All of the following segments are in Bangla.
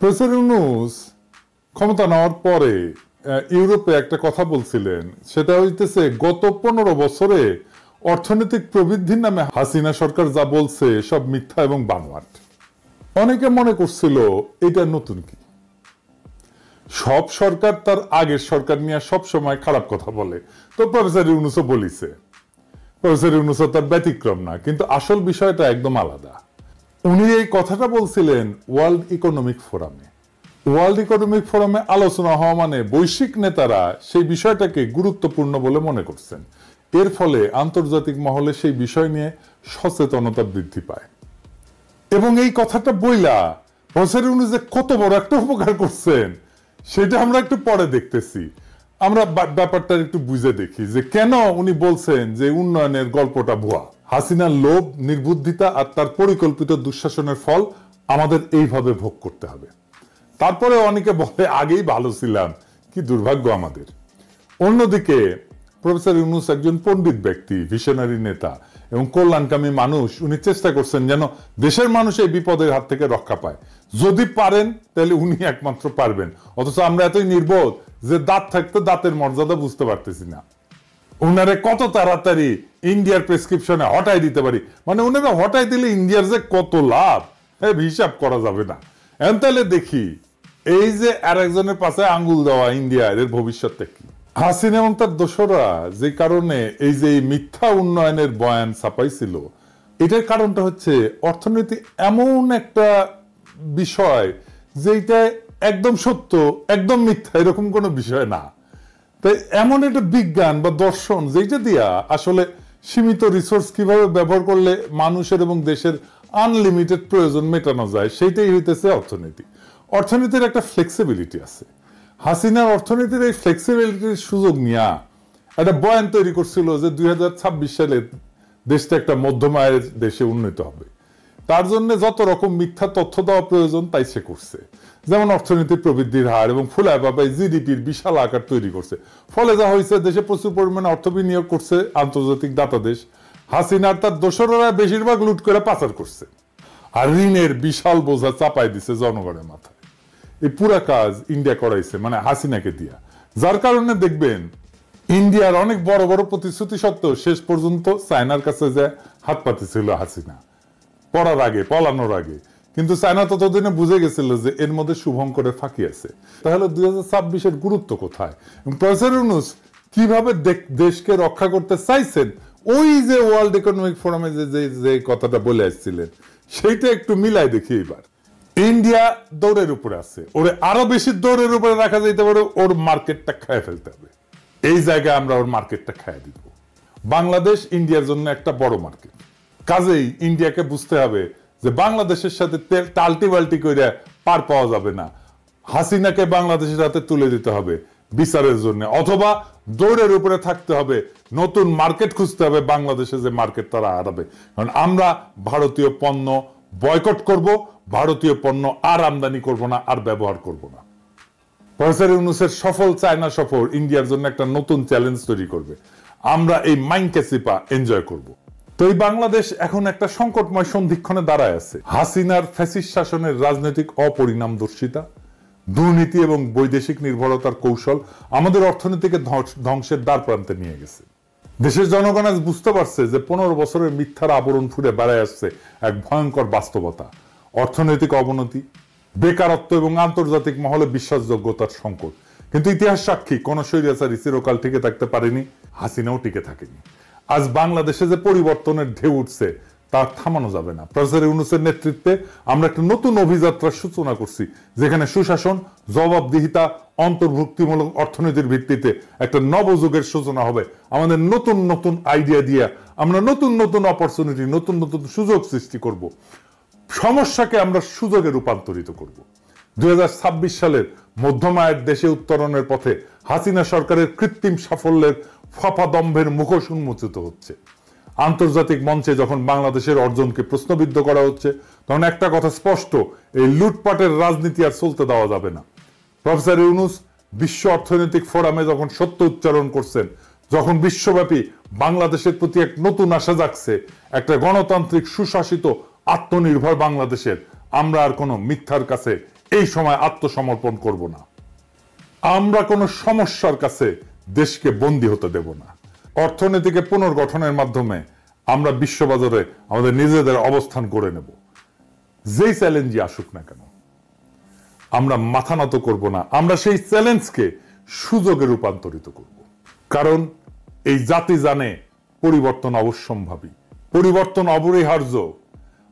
প্রফেসর ইউনূস ক্ষমতা নেওয়ার পরে ইউরোপে একটা কথা বলছিলেন, সেটা হইতেছে গত 15 বছরে অর্থনৈতিক প্রবৃদ্ধির নামে হাসিনা সরকার যা বলছে সব মিথ্যা এবং বানোয়াট। অনেকে মনে করছিল এটা নতুন কি, সব সরকার তার আগের সরকার নিয়ে সব সময় খারাপ কথা বলে, তো প্রফেসর ইউনূসও বলিছে। প্রফেসর ইউনূসও তার ব্যতিক্রম না, কিন্তু আসল বিষয়টা একদম আলাদা। উনি এই কথাটা বলছিলেন ওয়ার্ল্ড ইকোনমিক ফোরামে। ওয়ার্ল্ড ইকোনমিক ফোরামে আলোচনা হওয়া মানে বৈশ্বিক নেতারা সেই বিষয়টাকে গুরুত্বপূর্ণ বলে মনে করছেন। এর ফলে আন্তর্জাতিক মহলে সেই বিষয় নিয়ে সচেতনতা বৃদ্ধি পায়। এবং এই কথাটা বইলা প্রফেসর ইউনূস যে কত বড় একটা উপকার করছেন সেটা আমরা একটু পরে দেখতেছি। আমরা ব্যাপারটা একটু বুঝে দেখি যে কেন উনি বলছেন যে উন্নয়নের গল্পটা ভুয়া। হাসিনার লোভ, নির্বুদ্ধিতা আর তার পরিকল্পিত দুঃশাসনের ফল আমাদের এইভাবে ভোগ করতে হবে। তারপরে অনেকে বলে আগেই ভালো ছিলাম, কি দুর্ভাগ্য আমাদের। অন্যদিকে প্রফেসর ইউনূস একজন পণ্ডিত ব্যক্তি, ভিশনারি নেতা এবং কল্যাণকামী মানুষ। উনি চেষ্টা করছেন যেন দেশের মানুষ এই বিপদের হাত থেকে রক্ষা পায়। যদি পারেন তাহলে উনি একমাত্র পারবেন, অথচ আমরা এতই নির্বোধ যে দাঁত থাকতে দাঁতের মর্যাদা বুঝতে পারতেছি না। উনারে কত তাড়াতাড়ি ইন্ডিয়ার প্রেসক্রিপশনে হটাই দিতে পারি, মানে উনারা হটাই দিলে ইন্ডিয়ার যে কত লাভ হিসাব করা যাবে না। এখন তাহলে দেখি এই যে আরেকজনের পাশে আঙ্গুল দেওয়া ইন্ডিয়ার, এর ভবিষ্যৎটা কি। হাসিনা এবং তার দোসররা যে কারণে এই যে মিথ্যা উন্নয়নের বয়ান ছাপাইছিল, এটার কারণটা হচ্ছে অর্থনীতি এমন একটা বিষয় যেটা একদম সত্য একদম মিথ্যা এরকম কোনো বিষয় না। তাই এমন একটা বিজ্ঞান বা দর্শন যেটা দিয়া আসলে সীমিত রিসোর্স কিভাবে ব্যবহার করলে মানুষের এবং দেশের আনলিমিটেড প্রয়োজন মেটানো যায়, সেইটাই হইতেছে অর্থনীতি। অর্থনীতির একটা ফ্লেক্সিবিলিটি আছে। হাসিনার অর্থনীতির এই ফ্লেক্সিবিলিটির সুযোগ নিয়ে একটা বয়ান তৈরি করছিল যে 2026 সালে দেশটা একটা মধ্যম আয়ের দেশে উন্নীত হবে। তার জন্য যত রকম মিথ্যা তথ্য দেওয়া প্রয়োজন তাই সে করছে। যেমন অর্থনীতির প্রবৃদ্ধির হার এবং ফুলায় বাবায় জিডিপির বিশাল আকার তৈরি করছে। ফলে যা হয়েছে, দেশে প্রচুর পরিমাণে অর্থ বিনিয়োগ করছে আন্তর্জাতিক দাতা দেশ। হাসিনার তার দোসররা বেশিরভাগ লুট করে পাচার করছে আর ঋণের বিশাল বোঝা চাপাই দিছে জনগণের মাথায়। এই পুরা কাজ ইন্ডিয়া করাইছে, মানে হাসিনাকে দিয়া। যার কারণে দেখবেন ইন্ডিয়ার অনেক বড় বড় প্রতিশ্রুতি সত্ত্বেও শেষ পর্যন্ত চায়নার কাছে যে হাত পাতিছিল হাসিনা পড়ার আগে, পলানোর আগে। কিন্তু চায়না ততদিনে বুঝে গেছিল যে এর মধ্যে শুভঙ্করের ফাঁকি আছে। তাহলে 2026-এর গুরুত্ব কোথায়, প্রফেসর ইউনূস কিভাবে দেশকে রক্ষা করতে চাইছেন, ওই যে ওয়ার্ল্ড ইকোনমিক ফোরামে যে কথাটা বলে আসছিলেন সেইটা একটু মিলাই দেখি। এবার ইন্ডিয়া দৌড়ের উপরে আছে, ওরে আরো বেশি দৌড়ের উপরে রাখা যেতে পারে, ওর মার্কেটটা খায় ফেলতে হবে। এই জায়গায় আমরা ওর মার্কেটটা খায় দিব। বাংলাদেশ ইন্ডিয়ার জন্য একটা বড় মার্কেট, কাজেই ইন্ডিয়াকে বুঝতে হবে যে বাংলাদেশের সাথে টাল্টি বাল্টি করে পার পাওয়া যাবে না। হাসিনাকে বাংলাদেশের হাতে তুলে দিতে হবে বিচারের জন্য, অথবা দৌড়ের উপরে থাকতে হবে, নতুন মার্কেট খুঁজতে হবে বাংলাদেশে, যে মার্কেট তারা হারাবে। কারণ আমরা ভারতীয় পণ্য বয়কট করব, ভারতীয় পণ্য আর আমদানি করব না, আর ব্যবহার করব না। প্রফেসর ইউনূসের সফল চায়না সফর ইন্ডিয়ার জন্য একটা নতুন চ্যালেঞ্জ তৈরি করবে। আমরা এই মাইনকেসিপা এনজয় করব। তো এই বাংলাদেশ এখন একটা সংকটময় সন্ধিক্ষণে দাঁড়ায় আছে। হাসিনার ফ্যাসিস্ট শাসনের রাজনৈতিক অপরিণামদর্শিতা, দুর্নীতি এবং বৈদেশিক নির্ভরতার কৌশল আমাদের অর্থনীতিকে ধ্বংসের দ্বার প্রান্তে নিয়ে গেছে। দেশের জনগণ আজ বুঝতে পারছে যে 15 বছরের মিথ্যার আবরণ ফুটে বেড়ায় আসছে এক ভয়ঙ্কর বাস্তবতা, অর্থনৈতিক অবনতি, বেকারত্ব এবং আন্তর্জাতিক মহলে বিশ্বাসযোগ্যতার সংকট। কিন্তু ইতিহাস সাক্ষী, কোন স্বৈরাচারী চিরকাল টিকে থাকতে পারেনি, হাসিনাও টিকে থাকেনি। আজ বাংলাদেশে যে পরিবর্তনের ঢেউ উঠছে তা থামানো যাবে না। প্রফেসর ইউনূসের নেতৃত্বে আমরা একটা নতুন অভিযাত্রার সূচনা করছি, যেখানে সুশাসন, জবাবদিহিতা, অন্তর্ভুক্তিমূলক অর্থনীতির ভিত্তিতে একটা নবযুগের সূচনা হবে। আমাদের নতুন নতুন আইডিয়া দিয়ে আমরা নতুন নতুন অপরচুনিটি, নতুন নতুন সুযোগ সৃষ্টি করব। সমস্যাকে আমরা সুযোগে রূপান্তরিত করব। 2026 সালের মধ্যম আয়ের দেশে উত্তরণের পথে হাসিনা সরকারের কৃত্রিম সাফল্যের ফাফাদম্ভের মুখোশ উন্মোচিত হচ্ছে। আন্তর্জাতিক মঞ্চে যখন বাংলাদেশের অর্জনকে প্রশ্নবিদ্ধ করা হচ্ছে, তখন একটা কথা স্পষ্ট, এই লুটপাটের রাজনীতি আর চলতে দেওয়া যাবে না। প্রফেসর ইউনূস বিশ্ব অর্থনৈতিক ফোরামে যখন সত্য উচ্চারণ করছেন, যখন বিশ্বব্যাপী বাংলাদেশের প্রতি এক নতুন আশা জাগছে, একটা গণতান্ত্রিক সুশাসিত আত্মনির্ভর বাংলাদেশের, আমরা আর কোনো মিথ্যার কাছে এই সময় আত্মসমর্পণ করব না। আমরা কোনো সমস্যার কাছে দেশকে বন্দী হতে দেব না। অর্থনীতিকে পুনর্গঠনের মাধ্যমে আমরা বিশ্ববাজারে আমাদের নিজেদের অবস্থান করে নেব। যেই চ্যালেঞ্জই আসুক না কেন আমরা মাথা নত করব না। আমরা সেই চ্যালেঞ্জকে সুযোগে রূপান্তরিত করব। কারণ এই জাতি জানে পরিবর্তন অবশ্যম্ভাবী, পরিবর্তন অপরিহার্য।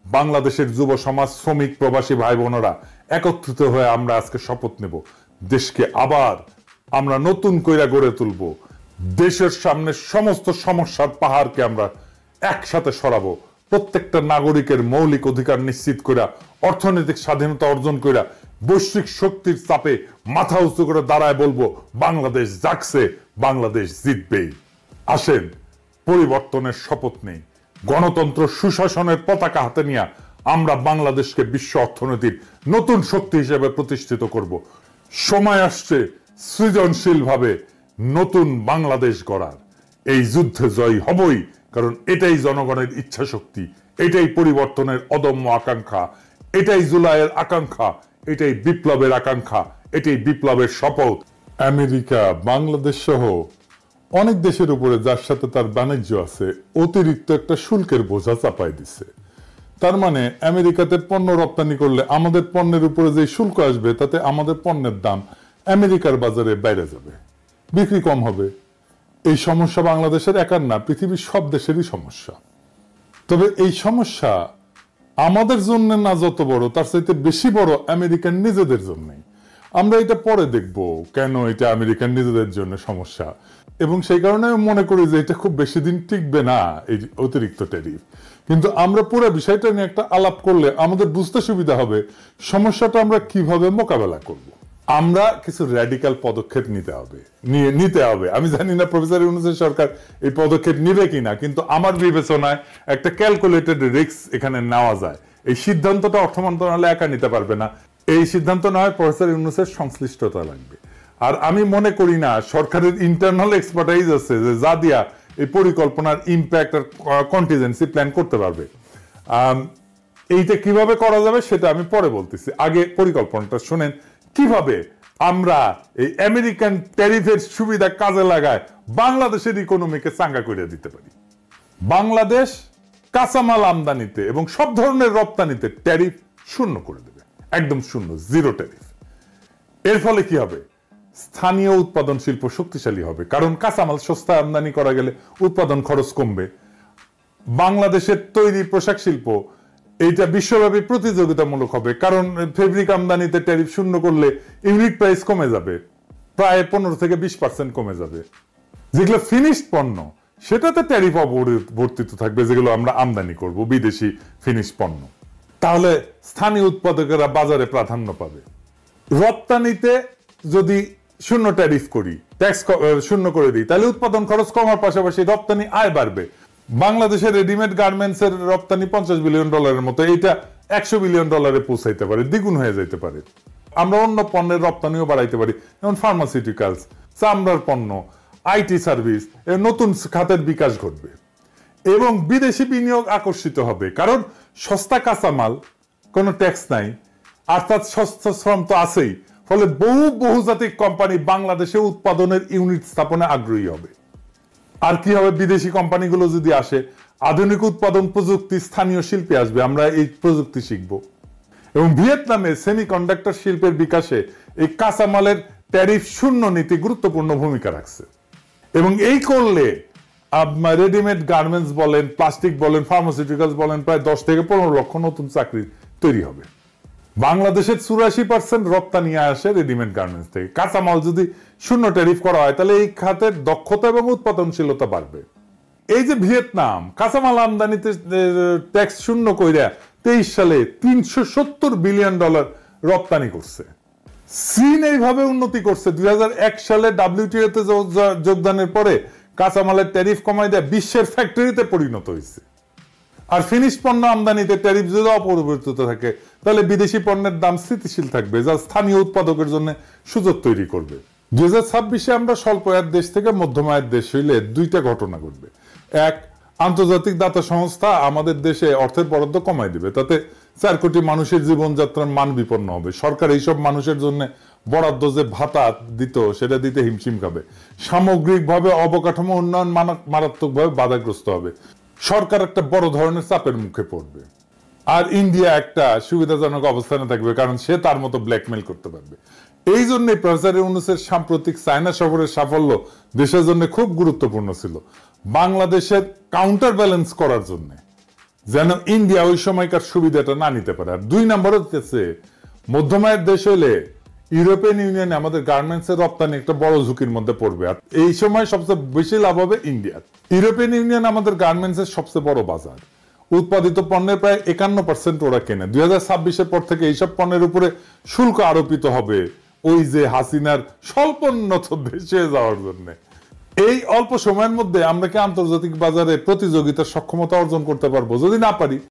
বাংলাদেশের যুব সমাজ, শ্রমিক, প্রবাসী ভাই বোনেরা একত্রিত হয়ে আমরা আজকে শপথ নেব, দেশকে আবার আমরা নতুন কইরা গড়ে তুলব। দেশের সামনে সমস্ত সমস্যার পাহাড়কে আমরা একসাথে সরাবো। প্রত্যেকটা নাগরিকের মৌলিক অধিকার নিশ্চিত কইরা, অর্থনৈতিক স্বাধীনতা অর্জন কইরা, বৈশ্বিক শক্তির চাপে মাথা উঁচু করে দাঁড়ায় বলবো, বাংলাদেশ জাগছে, বাংলাদেশ জিতবেই। আসেন পরিবর্তনের শপথ নেই। গণতন্ত্র, সুশাসনের পতাকা হাতে নিয়ে আমরা বাংলাদেশকে বিশ্ব অর্থনীতির নতুন শক্তি হিসেবে প্রতিষ্ঠিত করব। সময় আসছে সৃজনশীলভাবে নতুন বাংলাদেশ গড়ার। এই যুদ্ধে জয়ী হবই, কারণ এটাই জনগণের ইচ্ছা শক্তি, এটাই পরিবর্তনের অদম্য আকাঙ্ক্ষা, এটাই জুলাইয়ের আকাঙ্ক্ষা, এটাই বিপ্লবের আকাঙ্ক্ষা, এটাই বিপ্লবের শপথ। আমেরিকা, বাংলাদেশ সহ অনেক দেশের উপরে যার সাথে তার বাণিজ্য আছে অতিরিক্ত একটা শুল্কের বোঝা চাপাই দিছে। তার মানে আমেরিকাতে পণ্য রপ্তানি করলে আমাদের পণ্যের উপরে যে শুল্ক আসবে তাতে আমাদের পণ্যের দাম আমেরিকার বাজারে বাইরে যাবে, বিক্রি কম হবে। এই সমস্যা বাংলাদেশের একার না, পৃথিবীর সব দেশেরই সমস্যা। তবে এই সমস্যা আমাদের জন্য না যত বড়, তার চাইতে বেশি বড় আমেরিকান নিজেদের জন্যই। আমরা এটা পরে দেখব কেন এটা আমেরিকান নিজেদের জন্য সমস্যা, এবং সেই কারণে আমি মনে করি যে এটা খুব বেশি দিন টিকবে না এই অতিরিক্ত ট্যারিফ। কিন্তু আমরা পুরো বিষয়টা নিয়ে একটা আলাপ করলে আমাদের বুঝতে সুবিধা হবে সমস্যাটা আমরা কিভাবে মোকাবেলা করব। আমরা কিছু র্যাডিক্যাল পদক্ষেপ নিতে হবে। আমি জানি না প্রফেসর ইউনূসের সরকার এই পদক্ষেপ নিবে কিনা, কিন্তু আমার বিবেচনায় একটা ক্যালকুলেটেড রিস্ক এখানে নেওয়া যায়। এই সিদ্ধান্তটা অর্থ মন্ত্রণালয় একা নিতে পারবে না, এই সিদ্ধান্ত নয় প্রফেসর ইউনূসের সংশ্লিষ্টতা লাগবে। আর আমি মনে করি না সরকারের ইন্টারনাল এক্সপার্টাইজ আছে যে যা দিয়া এই পরিকল্পনার ইম্প্যাক্ট আর কন্টিজেন্সি প্ল্যান করতে পারবে। এইটা কিভাবে করা যাবে সেটা আমি পরে বলতেছি, আগে পরিকল্পনাটা শুনেন কিভাবে আমরা এই আমেরিকান ট্যারিফের সুবিধা কাজে লাগায় বাংলাদেশের ইকোনমিকে চাঙ্গা করে দিতে পারি। বাংলাদেশ কাঁচামাল আমদানিতে এবং সব ধরনের রপ্তানিতে ট্যারিফ শূন্য করে দেবে, একদম শূন্য, জিরো ট্যারিফ। এর ফলে কি হবে? স্থানীয় উৎপাদন শিল্প শক্তিশালী হবে, কারণ কাঁচামাল সস্তায় আমদানি করা গেলে উৎপাদন খরচ কমবে। বাংলাদেশের তৈরি পোশাক শিল্প এইটা বিশ্বব্যাপী প্রতিযোগিতামূলক হবে, কারণ ফেব্রিক আমদানিতে ট্যারিফ শূন্য করলে ইউনিট প্রাইস কমে যাবে, প্রায় 15 থেকে 20% কমে যাবে। যেগুলো ফিনিশড পণ্য সেটাতে ট্যারিফ অবর্তিত থাকবে, যেগুলো আমরা আমদানি করব বিদেশি ফিনিশড পণ্য। তাহলে স্থানীয় উৎপাদকেরা বাজারে প্রাধান্য পাবে। রপ্তানিতে যদি শূন্য ট্যারিফ করি, ট্যাক্স শূন্য করে দিই, তাহলে উৎপাদন খরচ কমার পাশাপাশি রপ্তানি আয় বাড়বে। বাংলাদেশের রেডিমেড গার্মেন্টস এর রপ্তানি $50 বিলিয়ন মতো, এইটা $100 বিলিয়ন পৌঁছাইতে পারে, দ্বিগুণ হয়ে যেতে পারে। আমরা অন্য পণ্যের রপ্তানিও বাড়াইতে পারি, যেমন ফার্মাসিউটিক্যালস, চামড়ার পণ্য, আইটি সার্ভিস, নতুন খাতের বিকাশ ঘটবে এবং বিদেশি বিনিয়োগ আকর্ষিত হবে, কারণ সস্তা কাঁচামাল, কোনো ট্যাক্স নাই, অর্থাৎ সস্তা শ্রম তো আছেই। ফলে বহুজাতিক কোম্পানি বাংলাদেশে উৎপাদনের ইউনিট স্থাপনে আগ্রহী হবে। আর কি হবে? বিদেশি কোম্পানিগুলো যদি আসে, আধুনিক উৎপাদন প্রযুক্তি, স্থানীয় শিল্পে আসবে, আমরা এই প্রযুক্তি শিখব। এবং ভিয়েতনামে সেমিকন্ডাক্টর শিল্পের বিকাশে এই কাঁচামালের ট্যারিফ শূন্য নীতি গুরুত্বপূর্ণ ভূমিকা রাখছে। এবং এই করলে রেডিমেড গার্মেন্টস বলেন, প্লাস্টিক বলেন, ফার্মাসিউটিক্যালস বলেন, প্রায় 10 থেকে 15 লক্ষ নতুন চাকরি তৈরি হবে। বাংলাদেশের 84% রপ্তানি আসে রেডিমেড গার্মেন্টস থেকে। কাঁচামাল যদি শূন্য ট্যারিফ করা হয় তাহলে এই খাতের দক্ষতা এবং উৎপাদনশীলতা বাড়বে। এই যে ভিয়েতনাম কাঁচামাল আমদানিতে ট্যাক্স শূন্য কইরা 23 সালে $370 বিলিয়ন রপ্তানি করছে। চীন এইভাবে উন্নতি করছে। 2001 সালে WTO তে যোগদানের পরে কাঁচামালের ট্যারিফ কমাই দেয় বিশ্বের ফ্যাক্টরিতে পরিণত হয়েছে। আর ফিনিশ পণ্য আমদানিতে ট্যারিফ যদি অপরিবর্তিত থাকে তাহলে বিদেশি পণ্যের দাম স্থিতিশীল থাকবে, যা স্থানীয় উৎপাদকের জন্য সুযোগ তৈরি করবে। 2026-এ আমরা স্বল্প আয়ের দেশ থেকে মধ্যম আয়ের দেশ হইলে দুইটা ঘটনা ঘটবে। এক, আন্তর্জাতিক দাতা সংস্থা আমাদের দেশে অর্থের বরাদ্দ কমাই দিবে, তাতে 4 কোটি মানুষের জীবনযাত্রার মান বিপন্ন হবে। সরকার এইসব মানুষের জন্য বরাদ্দ যে ভাতা দিত সেটা দিতে হিমশিম খাবে। সামগ্রিকভাবে অবকাঠামো উন্নয়ন মারাত্মকভাবে বাধাগ্রস্ত হবে। সরকার একটা বড় ধরনের চাপের মুখে পড়বে। আর ইন্ডিয়া একটা সুবিধাজনক অবস্থানে থাকবে, কারণ সে তার মতো ব্ল্যাকমেল করতে পারবে। এই জন্যই প্রফেসর ইউনূসের সাম্প্রতিক চায়না সফরের সাফল্য দেশের জন্য খুব গুরুত্বপূর্ণ ছিল, বাংলাদেশের কাউন্টার ব্যালেন্স করার জন্য, যেন ইন্ডিয়া ওই সময়কার সুবিধাটা না নিতে পারে। আর 2 নম্বর হচ্ছে, মধ্যমায়ের দেশ হলে ইউরোপিয়ান ইউনিয়নে আমাদের গার্মেন্টস এর রপ্তানি একটা বড় ঝুঁকির মধ্যে পড়বে। আর এই সময় সবচেয়ে বেশি লাভ হবে ইন্ডিয়ার। ইউরোপিয়ান ইউনিয়ন আমাদের গার্মেন্টস এর সবচেয়ে বড় বাজার। উৎপাদিত পণ্যের প্রায় 51% ওরা কেনে। 2026-এর পর থেকে এইসব পণ্যের উপরে শুল্ক আরোপিত হবে, ওই যে হাসিনার স্বল্পোন্নত দেশে যাওয়ার জন্য। এই অল্প সময়ের মধ্যে আমরা কি আন্তর্জাতিক বাজারে প্রতিযোগিতার সক্ষমতা অর্জন করতে পারবো? যদি না পারি